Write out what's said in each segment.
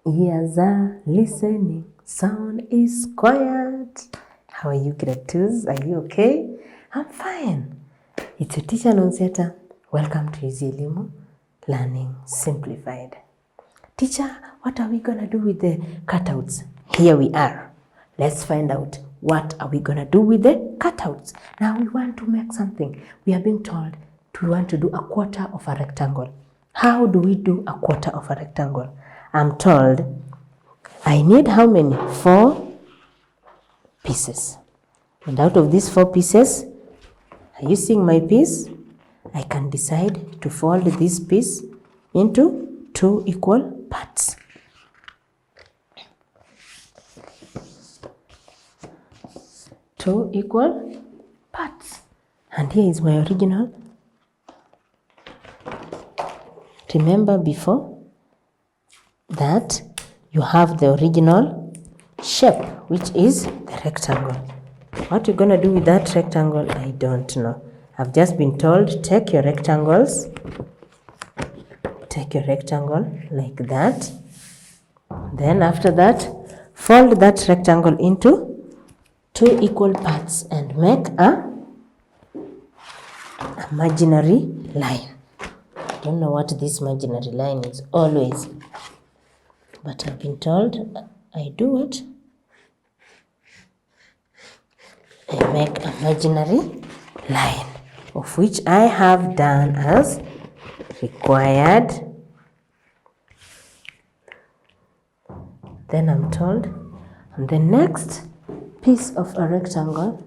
Ears are listening, sound is quiet. How are you, grade 2s? Are you okay? I'm fine. It's your Teacher Anauncieta. Welcome to EasyElimu, Learning Simplified. Teacher, what are we going to do with the cutouts? Here we are. Let's find out what are we going to do with the cutouts. Now we want to make something. We are being told we want to do a quarter of a rectangle. How do we do a quarter of a rectangle? I'm told I need how many? 4 pieces. And out of these 4 pieces, are you seeing my piece? I can decide to fold this piece into 2 equal parts. Two equal parts. And here is my original. Remember before that you have the original shape, which is the rectangle. What you're going to do with that rectangle, I don't know. I've just been told take your rectangle like that. Then after that, fold that rectangle into 2 equal parts and make a imaginary line. I don't know what this imaginary line is always, but I've been told I do it. I make imaginary line, of which I have done as required. Then I'm told on the next piece of a rectangle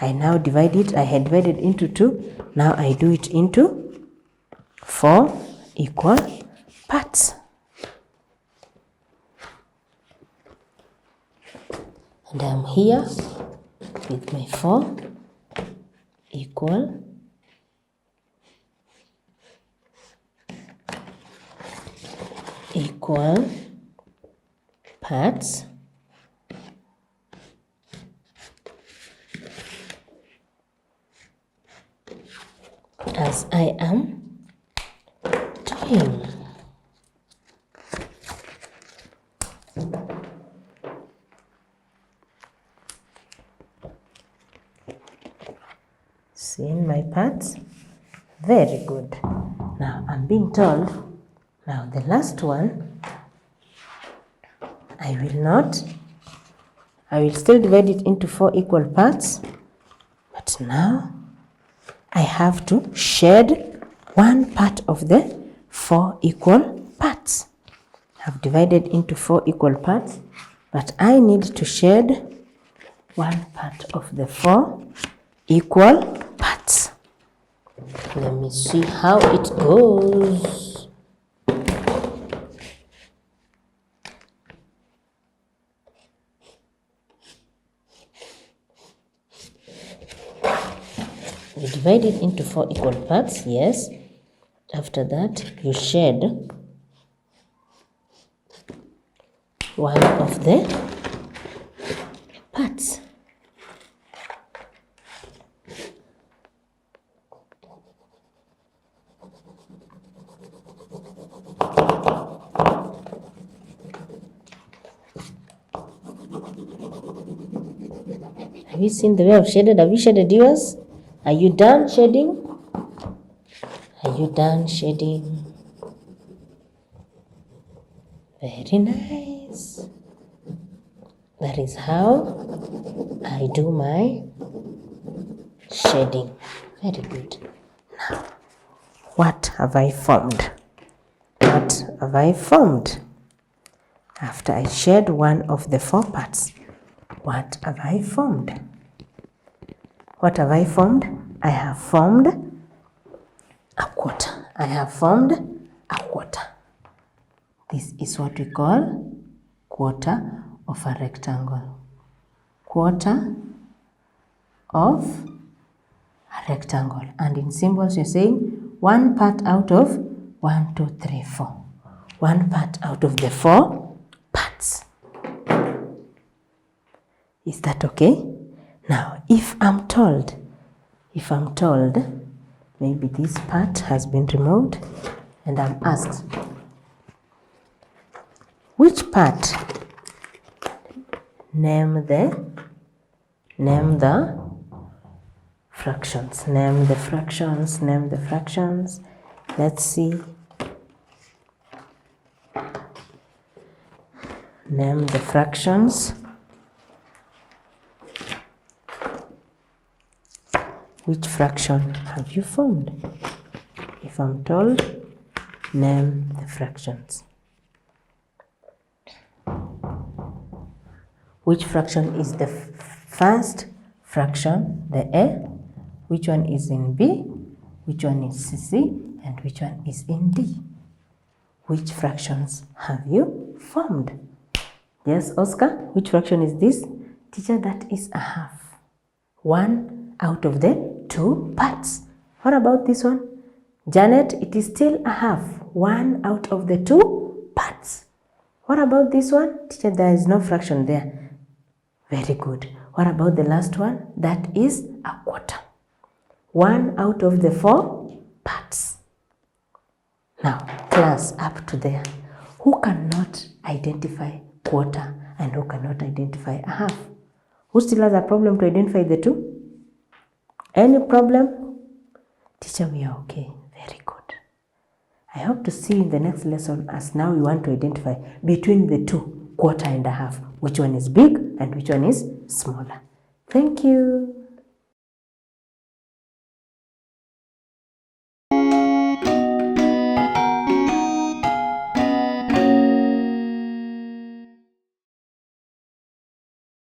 I now divide it. I had divided into 2. Now I do it into 4 equal parts. And I'm here with my 4 equal parts. As I am doing. Seeing my parts? Very good. Now I'm being told, now the last one, I will still divide it into 4 equal parts, but now I have to shed 1 part of the 4 equal parts. I've divided into 4 equal parts, but I need to shed 1 part of the 4 equal parts. Let me see how it goes. You divide it into 4 equal parts, yes. After that, you shed 1 of the parts. Have you seen the way I've shaded? Have you shaded yours? Are you done shading? Are you done shading? Very nice. That is how I do my shading. Very good. Now, what have I formed? What have I formed? After I shed 1 of the 4 parts, what have I formed? What have I formed? I have formed a quarter. I have formed a quarter. This is what we call quarter of a rectangle. Quarter of a rectangle. And in symbols you're saying 1 part out of 1, 2, 3, 4. 1 part out of the 4 parts. Is that okay? Now, if I'm told, maybe this part has been removed and I'm asked, Which part? Name the fractions. Name the fractions. Name the fractions. Let's see. Name the fractions. Which fraction have you formed? If I'm told, name the fractions. Which fraction is the first fraction, the A? Which one is in B? Which one is C? And which one is in D? Which fractions have you formed? Yes, Oscar, which fraction is this? Teacher, that is a half. 1 out of the 2 parts. What about this one? Janet, it is still a half. 1 out of the 2 parts. What about this one? Teacher, there is no fraction there. Very good. What about the last one? That is a quarter. 1 out of the 4 parts. Now, class, up to there. Who cannot identify quarter and who cannot identify a half? Who still has a problem to identify the two? Any problem? Teacher, we are okay. Very good. I hope to see you in the next lesson, as now we want to identify between the two, quarter and a half, which one is big and which one is smaller. Thank you.